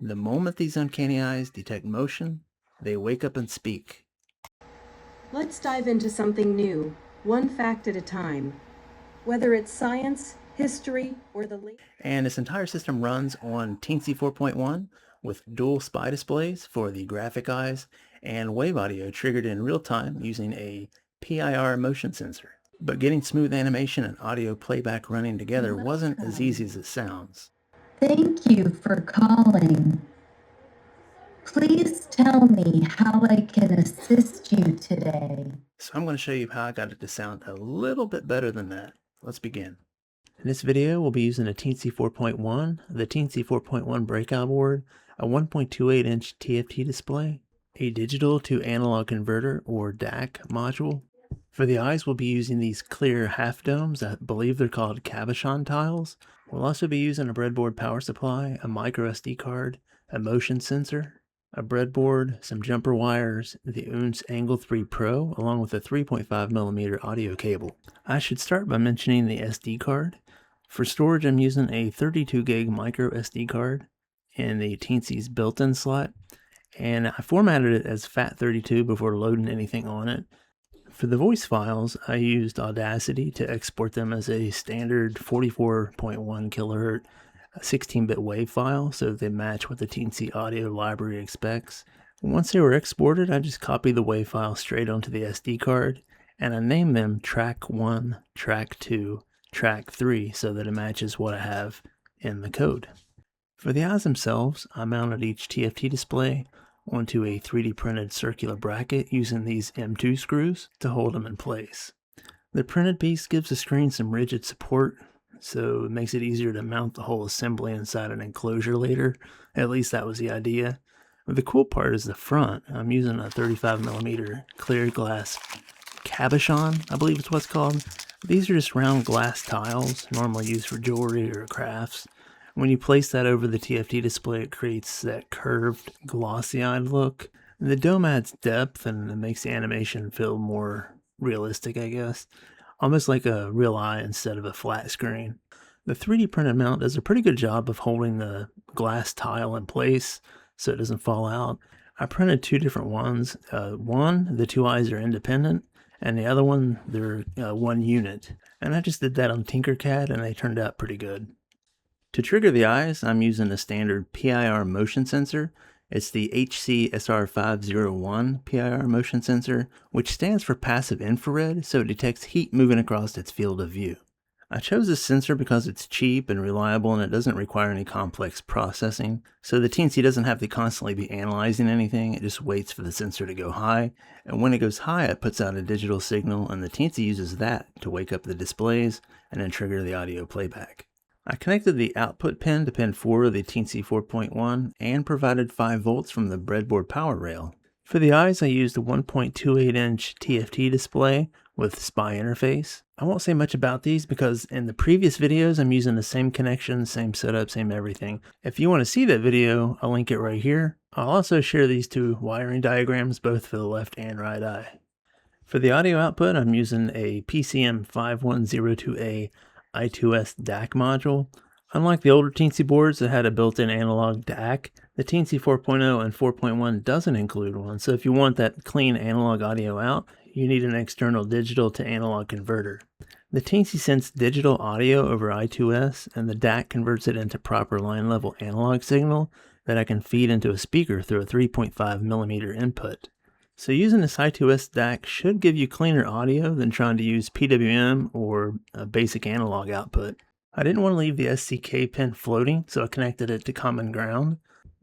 The moment these uncanny eyes detect motion, they wake up and speak. Let's dive into something new, one fact at a time. Whether it's science, history, or the latest. And this entire system runs on Teensy 4.1 with dual SPI displays for the graphic eyes and wave audio triggered in real time using a PIR motion sensor. But getting smooth animation and audio playback running together wasn't as easy as it sounds. Thank you for calling. Please tell me how I can assist you today. So I'm going to show you how I got it to sound a little bit better than that. Let's begin. In this video, we'll be using a Teensy 4.1, the Teensy 4.1 breakout board, a 1.28-inch TFT display, a digital to analog converter or DAC module. For the eyes, we'll be using these clear half domes. I believe they're called cabochon tiles. We'll also be using a breadboard power supply, a micro SD card, a motion sensor, a breadboard, some jumper wires, the UNS Angle 3 Pro, along with a 3.5mm audio cable. I should start by mentioning the SD card. For storage, I'm using a 32 gig micro SD card in the Teensy's built-in slot, and I formatted it as FAT32 before loading anything on it. For the voice files, I used Audacity to export them as a standard 44.1 kilohertz 16-bit WAV file so they match what the Teensy Audio Library expects. Once they were exported, I just copied the WAV file straight onto the SD card, and I named them Track 1, Track 2, Track 3 so that it matches what I have in the code. For the eyes themselves, I mounted each TFT display onto a 3D printed circular bracket using these M2 screws to hold them in place. The printed piece gives the screen some rigid support, so it makes it easier to mount the whole assembly inside an enclosure later. At least that was the idea. But the cool part is the front. I'm using a 35mm clear glass cabochon, I believe it's what's called. These are just round glass tiles, normally used for jewelry or crafts. When you place that over the TFT display, it creates that curved, glossy-eyed look. The dome adds depth and it makes the animation feel more realistic, I guess. Almost like a real eye instead of a flat screen. The 3D printed mount does a pretty good job of holding the glass tile in place so it doesn't fall out. I printed two different ones. One, the two eyes are independent, and the other one, they're one unit. And I just did that on Tinkercad and they turned out pretty good. To trigger the eyes, I'm using a standard PIR motion sensor. It's the HC-SR501 PIR motion sensor, which stands for passive infrared, so it detects heat moving across its field of view. I chose this sensor because it's cheap and reliable and it doesn't require any complex processing, so the Teensy doesn't have to constantly be analyzing anything. It just waits for the sensor to go high, and when it goes high it puts out a digital signal, and the Teensy uses that to wake up the displays and then trigger the audio playback. I connected the output pin to pin 4 of the Teensy 4.1 and provided 5 volts from the breadboard power rail. For the eyes, I used a 1.28-inch TFT display with SPI interface. I won't say much about these because in the previous videos I'm using the same connection, same setup, same everything. If you want to see that video, I'll link it right here. I'll also share these two wiring diagrams, both for the left and right eye. For the audio output, I'm using a PCM5102A I2S DAC module. Unlike the older Teensy boards that had a built-in analog DAC, the Teensy 4.0 and 4.1 doesn't include one, so if you want that clean analog audio out, you need an external digital to analog converter. The Teensy sends digital audio over I2S, and the DAC converts it into proper line level analog signal that I can feed into a speaker through a 3.5mm input. So using this I2S DAC should give you cleaner audio than trying to use PWM or a basic analog output. I didn't want to leave the SCK pin floating, so I connected it to common ground.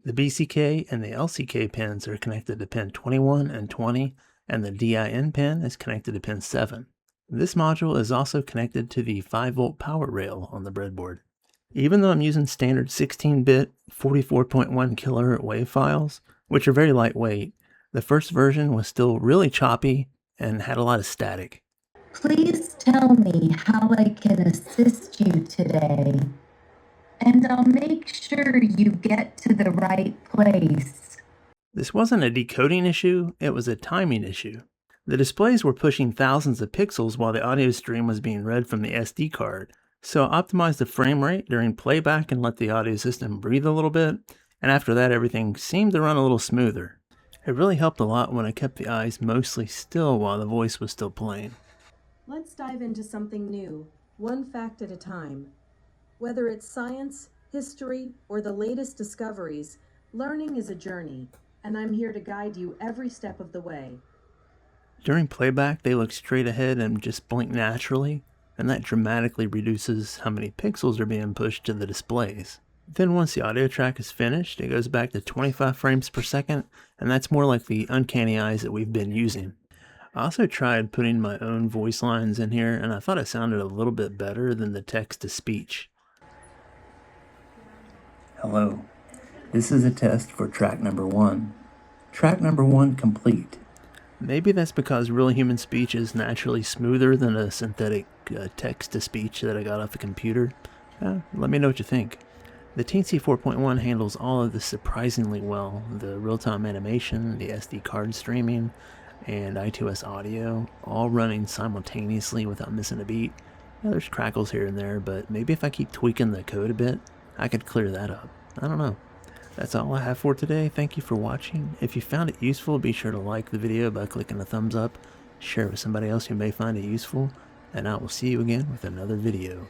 The BCK and the LCK pins are connected to pin 21 and 20, and the DIN pin is connected to pin 7. This module is also connected to the 5-volt power rail on the breadboard. Even though I'm using standard 16-bit 44.1 kilohertz WAV files, which are very lightweight, the first version was still really choppy and had a lot of static. Please tell me how I can assist you today, and I'll make sure you get to the right place. This wasn't a decoding issue, it was a timing issue. The displays were pushing thousands of pixels while the audio stream was being read from the SD card, so I optimized the frame rate during playback and let the audio system breathe a little bit, and after that everything seemed to run a little smoother. It really helped a lot when I kept the eyes mostly still while the voice was still playing. Let's dive into something new, one fact at a time. Whether it's science, history, or the latest discoveries, learning is a journey, and I'm here to guide you every step of the way. During playback, they look straight ahead and just blink naturally, and that dramatically reduces how many pixels are being pushed to the displays. Then once the audio track is finished, it goes back to 25 frames per second, and that's more like the uncanny eyes that we've been using. I also tried putting my own voice lines in here, and I thought it sounded a little bit better than the text-to-speech. Hello, this is a test for track number 1. Track number 1 complete. Maybe that's because real human speech is naturally smoother than a synthetic text-to-speech that I got off the computer. Let me know what you think. The Teensy 4.1 handles all of this surprisingly well. The real-time animation, the SD card streaming, and I2S audio, all running simultaneously without missing a beat. There's crackles here and there, but maybe if I keep tweaking the code a bit, I could clear that up. I don't know. That's all I have for today. Thank you for watching. If you found it useful, be sure to like the video by clicking the thumbs up, share it with somebody else who may find it useful, and I will see you again with another video.